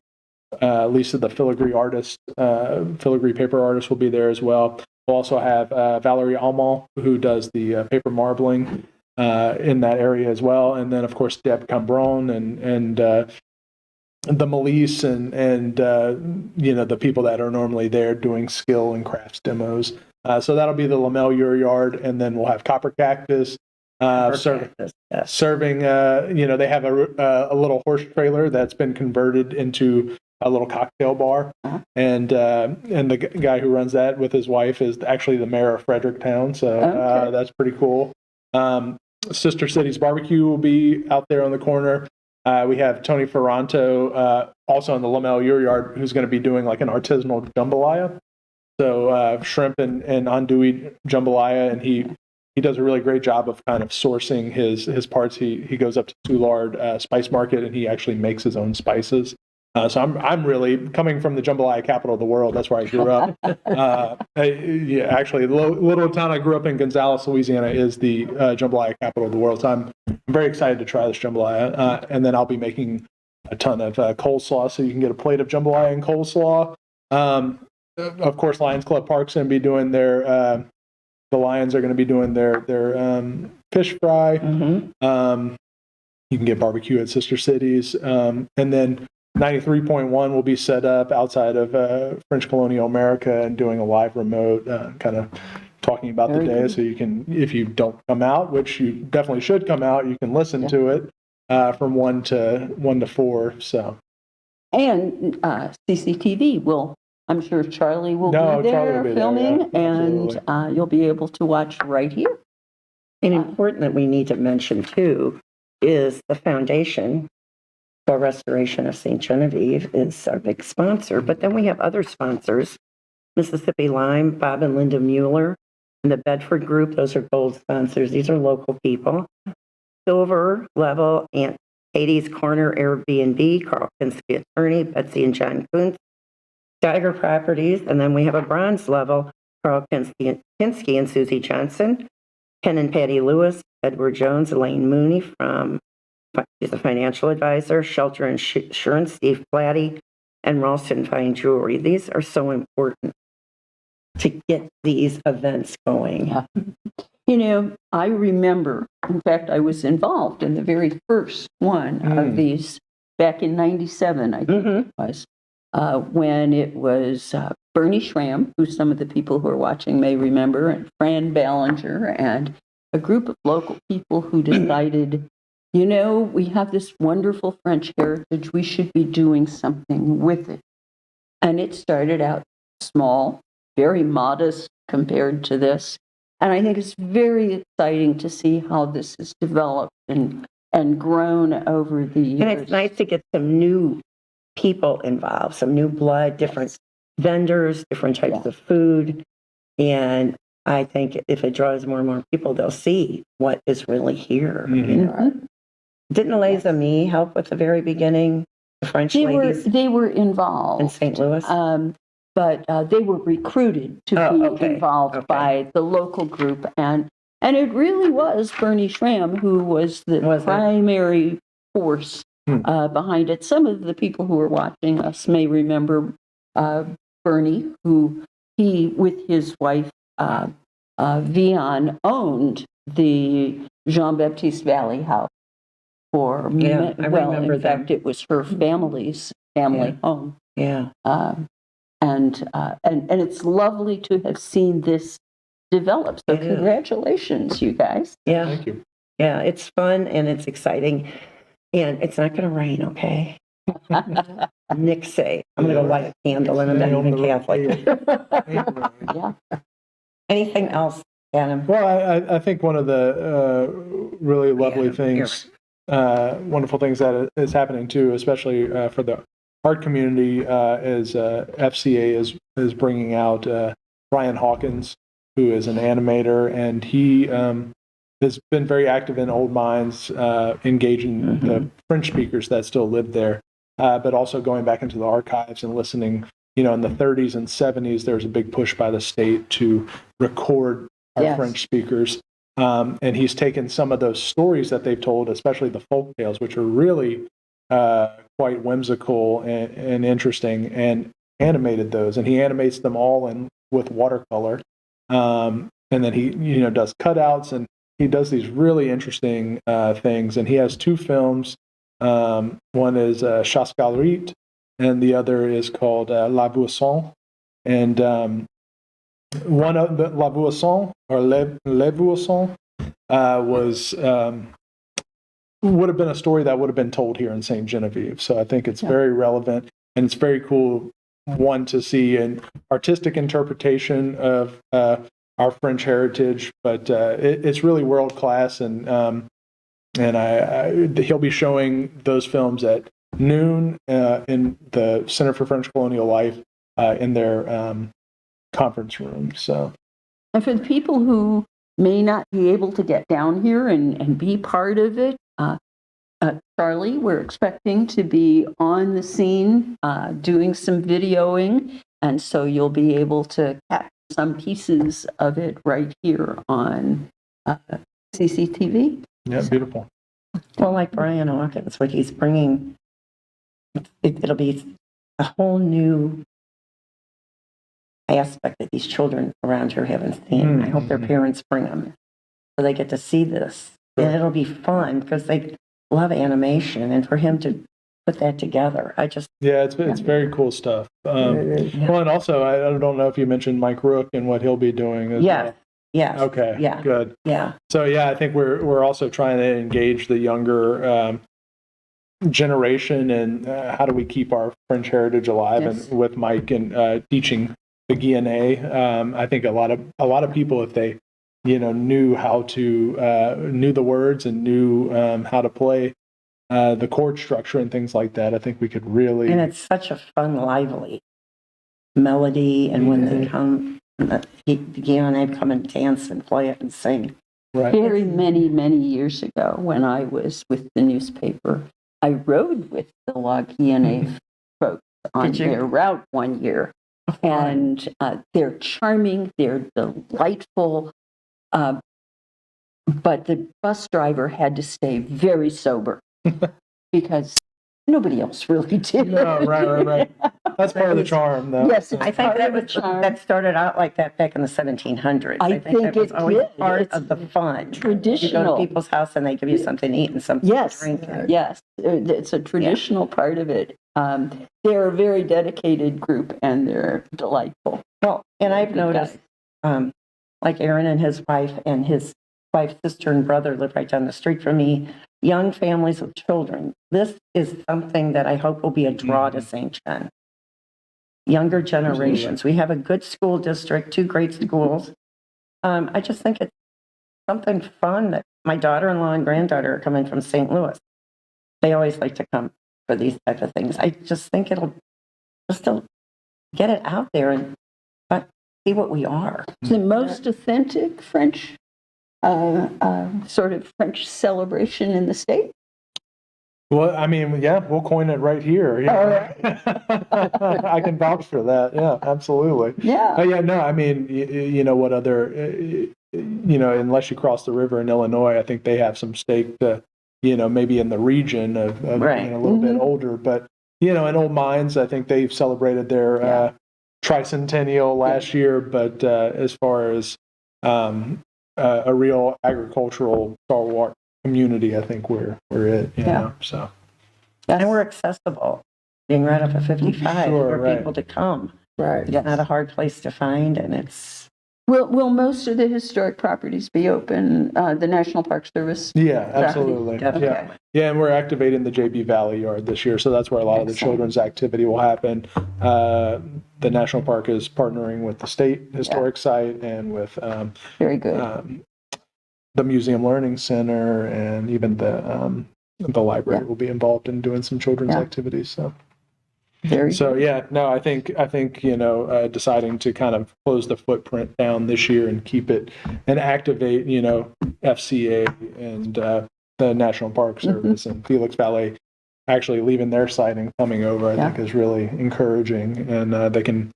S5: Lisa, the filigree artist, filigree paper artist, will be there as well. We'll also have Valerie Almal, who does the paper marbling in that area as well. And then, of course, Deb Cambron and the Melise and the people that are normally there doing skill and crafts demos. So that'll be the Lamel Yard, and then we'll have Copper Cactus serving. They have a little horse trailer that's been converted into a little cocktail bar, and the guy who runs that with his wife is actually the mayor of Fredericktown. So that's pretty cool. Sister Cities Barbecue will be out there on the corner. We have Tony Ferranto, also in the Lamel Yard, who's going to be doing like an artisanal jambalaya. So shrimp and andouille jambalaya, and he does a really great job of kind of sourcing his parts. He goes up to Soulard Spice Market, and he actually makes his own spices. So I'm really coming from the jambalaya capital of the world. That's where I grew up. Actually, the little town I grew up in, Gonzales, Louisiana, is the jambalaya capital of the world. So I'm very excited to try this jambalaya. And then I'll be making a ton of coleslaw, so you can get a plate of jambalaya and coleslaw. Of course, Lions Club Park's going to be doing their. The Lions are going to be doing their fish fry. Mm-hmm. You can get barbecue at Sister Cities, and then 93.1 will be set up outside of French Colonial America and doing a live remote, kind of talking about the day. So you can, if you don't come out, which you definitely should come out, you can listen to it from 1 to 4. So,
S2: and CCTV will. I'm sure Charlie will be there filming, and you'll be able to watch right here.
S4: And important that we need to mention too is the Foundation for Restoration of St. Genevieve is our big sponsor, but then we have other sponsors, Mississippi Lime, Bob and Linda Mueller, and the Bedford Group. Those are gold sponsors. These are local people. Silver level, Aunt Katie's Corner Airbnb, Carl Pinsky Attorney, Betsy and John Kuntz, Steiger Properties, and then we have a bronze level, Carl Pinsky and Susie Johnson, Ken and Patty Lewis, Edward Jones, Elaine Mooney she's a financial advisor, Shelter Insurance, Steve Platty, and Ralston Fine Jewelry. These are so important to get these events going.
S2: Yeah. I remember, in fact, I was involved in the very first one of these back in 97, I think it was. When it was Bernie Schramm, who some of the people who are watching may remember, and Fran Ballinger, and a group of local people who decided, we have this wonderful French heritage, we should be doing something with it. And it started out small, very modest compared to this. And I think it's very exciting to see how this has developed and grown over the years.
S4: And it's nice to get some new people involved, some new blood, different vendors, different types of food. And I think if it draws more and more people, they'll see what is really here.
S5: Mm-hmm.
S4: Didn't Eliza Mee help with the very beginning? The French ladies
S2: they were involved
S4: in St. Louis?
S2: But they were recruited to be involved by the local group. And it really was Bernie Schramm who was the primary force behind it. Some of the people who are watching us may remember Bernie, who he, with his wife, Vian, owned the Jean-Baptiste Valley House for, in fact, it was her family's family home.
S4: Yeah.
S2: And it's lovely to have seen this develop. So congratulations, you guys.
S4: Yeah.
S5: Thank you.
S4: Yeah, it's fun and it's exciting. And it's not going to rain, okay? Nick say, I'm going to go light a candle and I'm not even Catholic. Anything else, Adam?
S5: Well, I think one of the really lovely things, wonderful things that is happening too, especially for the art community is FCA is bringing out Brian Hawkins, who is an animator, and he has been very active in Old Mines, engaging the French speakers that still live there, but also going back into the archives and listening. In the 30s and 70s, there was a big push by the state to record our
S2: Yes.
S5: French speakers. And he's taken some of those stories that they've told, especially the folk tales, which are really quite whimsical and interesting, and animated those. And he animates them all with watercolor. And then he, does cutouts, and he does these really interesting things. And he has 2 films. One is Chasse Galerie, and the other is called La Buisson. And one of the La Buisson, or Le Buisson, was would have been a story that would have been told here in St. Genevieve. So I think it's very relevant, and it's very cool, one, to see an artistic interpretation of our French heritage, but it's really world class, and he'll be showing those films at noon in the Center for French Colonial Life in their conference room. So,
S2: And for the people who may not be able to get down here and be part of it, Charlie, we're expecting to be on the scene doing some videoing, and so you'll be able to catch some pieces of it right here on CCTV.
S5: yeah, beautiful.
S4: Well, like Brian Hawkins, what he's bringing, it'll be a whole new aspect that these children around here haven't seen. I hope their parents bring them so they get to see this. And it'll be fun because they love animation, and for him to put that together,
S5: Yeah, it's very cool stuff. Well, and also, I don't know if you mentioned Mike Rook and what he'll be doing as
S4: yes,
S5: well.
S4: yes,
S5: Okay,
S4: yeah,
S5: good.
S4: yeah.
S5: So yeah, I think we're also trying to engage the younger generation, and how do we keep our French heritage alive?
S2: Yes.
S5: And with Mike and teaching the Guiana, I think a lot of people, if they knew how to knew the words and knew how to play the chord structure and things like that, I think we could really.
S4: And it's such a fun, lively melody, and when they come, the Guiana come and dance and play it and sing.
S5: Right.
S2: Very many years ago, when I was with the newspaper, I rode with the La Guiana folks on
S4: Did you?
S2: their route one year. And they're charming, they're delightful, but the bus driver had to stay very sober because nobody else really did.
S5: No, right. That's part of the charm, though.
S2: Yes, it's
S4: I think
S2: part of the charm.
S4: that started out like that back in the 1700s.
S2: I think
S4: that was
S2: it
S4: always
S2: did.
S4: part
S2: It's
S4: of the fun. You go
S2: traditional.
S4: to people's house and they give you something to eat and something
S2: Yes,
S4: to drink. And
S2: yes, it's a traditional part of it. They're a very dedicated group, and they're delightful.
S4: Well, and I've
S2: Good
S4: noticed, like Aaron and his wife and his wife's sister and brother live right down the street from me, young families with children. This is something that I hope will be a draw to St. John. Younger generations. We have a good school district, 2 great schools. I just think it's something fun that my daughter-in-law and granddaughter are coming from St. Louis. They always like to come for these type of things. I just think it'll just to get it out there and see what we are.
S2: The most authentic French, sort of French celebration in the state.
S5: Well, I mean, yeah, we'll coin it right here. Yeah. I can vouch for that. Yeah, absolutely.
S2: Yeah.
S5: Yeah, no, I mean, what other, unless you cross the river in Illinois, I think they have some stake to, maybe in the region of
S4: Right.
S5: being a little bit older. But, in Old Mines, I think they've celebrated their tricentennial last year. But as far as a real agricultural stalwart community, I think we're it. You know, so.
S4: And we're accessible, being right up at 55
S5: Sure,
S4: for
S5: right.
S4: people to come.
S3: Right.
S4: It's not a hard place to find, and it's
S2: Will most of the historic properties be open? The National Park Service?
S5: Yeah, absolutely.
S4: definitely.
S5: Yeah, and we're activating the JB Valley Yard this year, so that's where a lot of the
S2: Excellent.
S5: children's activity will happen. The national park is partnering with the state historic site and with
S2: Very good.
S5: the Museum Learning Center, and even the library
S2: Yeah.
S5: will be involved in doing some children's
S2: Yeah.
S5: activities. So
S2: Very
S5: So
S2: good.
S5: yeah, no, I think deciding to kind of close the footprint down this year and keep it and activate FCA and the National Park Service and Felix Valley actually leaving their site and coming over, I think is really encouraging, and they can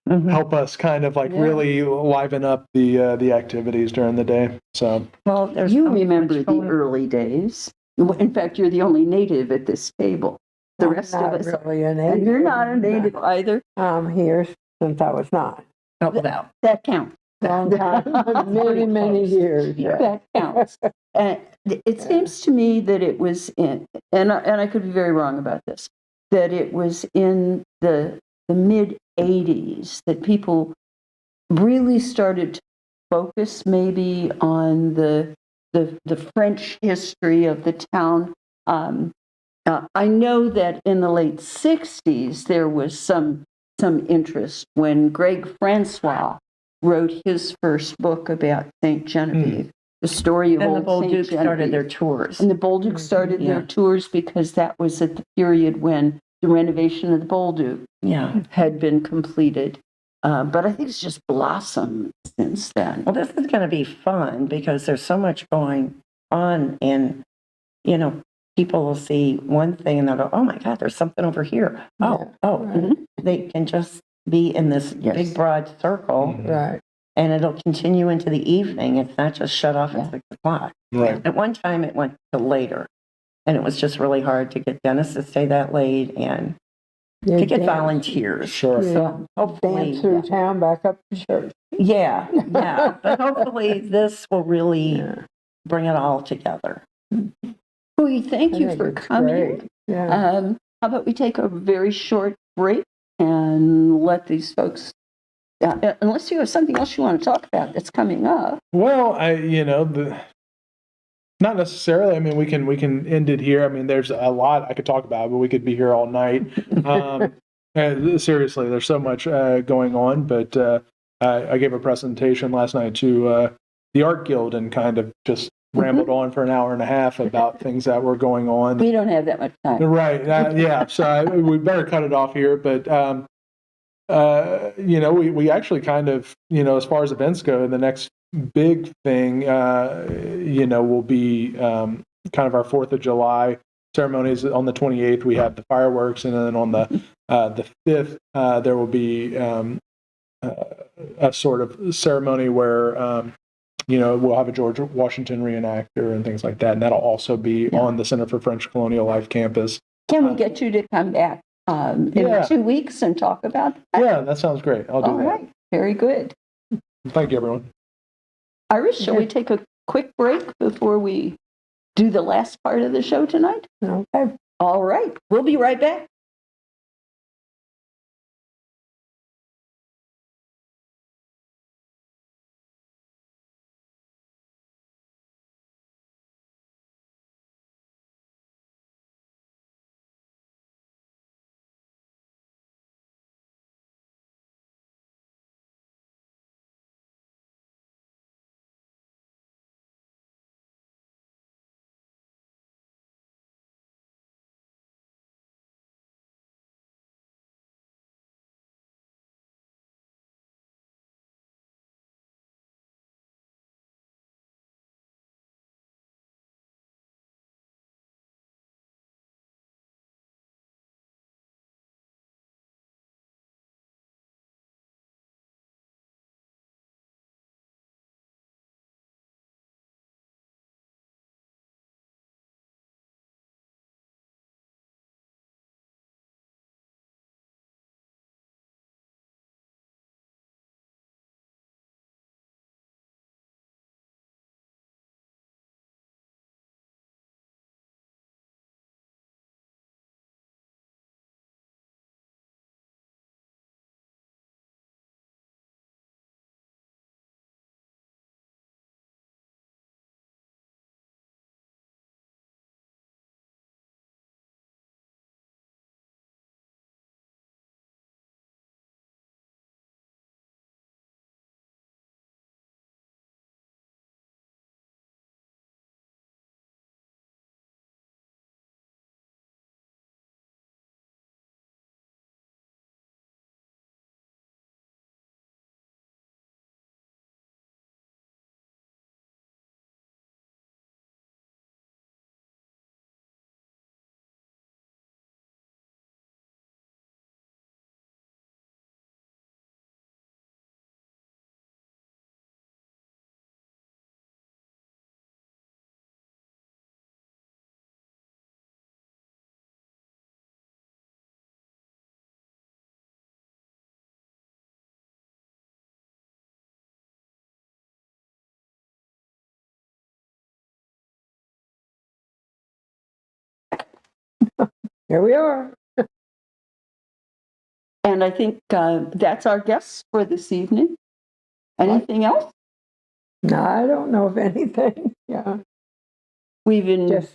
S5: help us kind of like really liven up the activities during the day. So
S4: Well, there's
S2: You
S4: so
S2: remember
S4: much
S2: the
S4: going-
S2: early days. In fact, you're the only native at this table. The
S3: I'm
S2: rest
S3: not
S2: of us,
S3: really a native.
S2: and you're not a native either.
S3: I'm here since I was not.
S4: Oh, well,
S2: That counts.
S3: Long time, many, many years. Yeah.
S2: That counts. And it seems to me that it was in, and I could be very wrong about this, that it was in the mid 80s that people really started to focus maybe on the French history of the town. I know that in the late 60s there was some interest when Greg Francois wrote his first book about Saint Genevieve, the story of
S4: then the
S2: old
S4: Bolduc
S2: Saint
S4: started their
S2: Genevieve.
S4: tours.
S2: And the Bolduc started their
S4: Yeah.
S2: tours because that was at the period when the renovation of the Bolduc
S4: Yeah.
S2: had been completed. But I think it's just blossomed since then.
S4: Well, this is going to be fun because there's so much going on, and people will see one thing and they'll go, "Oh my God, there's something over here."
S3: Right.
S4: They can just be in this
S2: Yes.
S4: big broad circle,
S3: Right.
S4: and it'll continue into the evening. It's not just shut off at 6 o'clock.
S5: right.
S4: At one time, it went to later, and it was just really hard to get Dennis to stay that late and
S3: Yeah,
S4: to get
S3: dance-
S4: volunteers.
S5: Sure.
S3: Yeah.
S4: So hopefully,
S3: Dance through town back up to church.
S4: yeah. But hopefully, this will really
S3: Yeah.
S4: bring it all together.
S2: We thank
S3: I
S2: you
S3: think
S2: for
S3: it's
S2: coming.
S3: great. Yeah.
S2: How about we take a very short break and let these folks, unless you have something else you want to talk about that's coming up.
S5: Well, not necessarily. I mean, we can end it here. I mean, there's a lot I could talk about, but we could be here all night. Seriously, there's so much going on. But I gave a presentation last night to the Art Guild and kind of just rambled on for an hour and a half about things that were going on.
S2: We don't have that much time.
S5: Right. Yeah. So we better cut it off here. But we actually kind of, as far as events go, the next big thing, will be kind of our 4th of July ceremonies. On the 28th, we have the fireworks, and then on the 5th, there will be a sort of ceremony where we'll have a George Washington reenactor and things like that, and that'll also be on the Center for French Colonial Life campus.
S2: Can we get you to come back in
S5: Yeah.
S2: 2 weeks and talk about that?
S5: Yeah, that sounds great. I'll do
S2: All
S5: that.
S2: right. Very good.
S5: Thank you, everyone.
S2: Iris, shall we take a quick break before we do the last part of the show tonight?
S3: Okay.
S2: All right. We'll be right back.
S3: here we are.
S2: And I think that's our guests for this evening. Anything else?
S3: No, I don't know of anything. Yeah,
S2: We've been
S3: just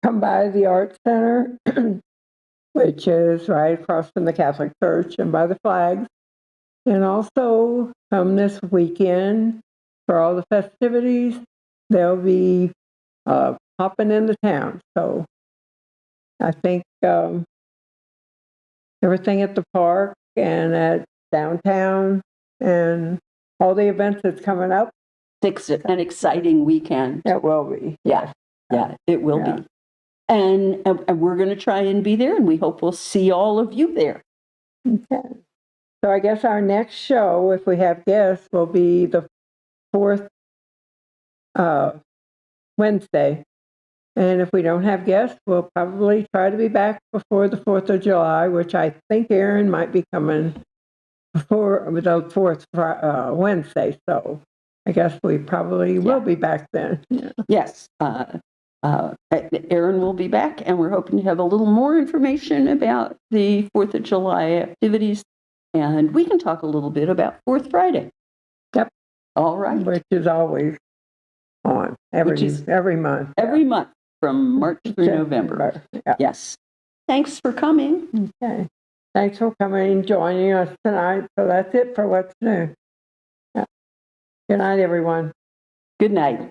S3: come by the Art Center, which is right across from the Catholic Church and by the flags. And also come this weekend for all the festivities. They'll be popping into town. So I think everything at the park and at downtown and all the events that's coming up,
S2: an exciting weekend.
S3: it will be.
S2: Yeah, it will
S3: Yeah.
S2: be. And we're going to try and be there, and we hope we'll see all of you there.
S3: Okay. So I guess our next show, if we have guests, will be the 4th Wednesday. And if we don't have guests, we'll probably try to be back before the 4th of July, which I think Aaron might be coming before the 4th Wednesday. So I guess we probably will be back then. Yeah.
S2: Yes, Aaron will be back, and we're hoping to have a little more information about the 4th of July activities, and we can talk a little bit about 4th Friday.
S3: Yep.
S2: All right.
S3: Which is always on every month.
S2: Every month from March through
S3: Yeah.
S2: November.
S3: Yeah.
S2: Yes. Thanks for coming.
S3: Okay. Thanks for coming and joining us tonight. So that's it for What's New. Yeah. Good night, everyone.
S2: Good night.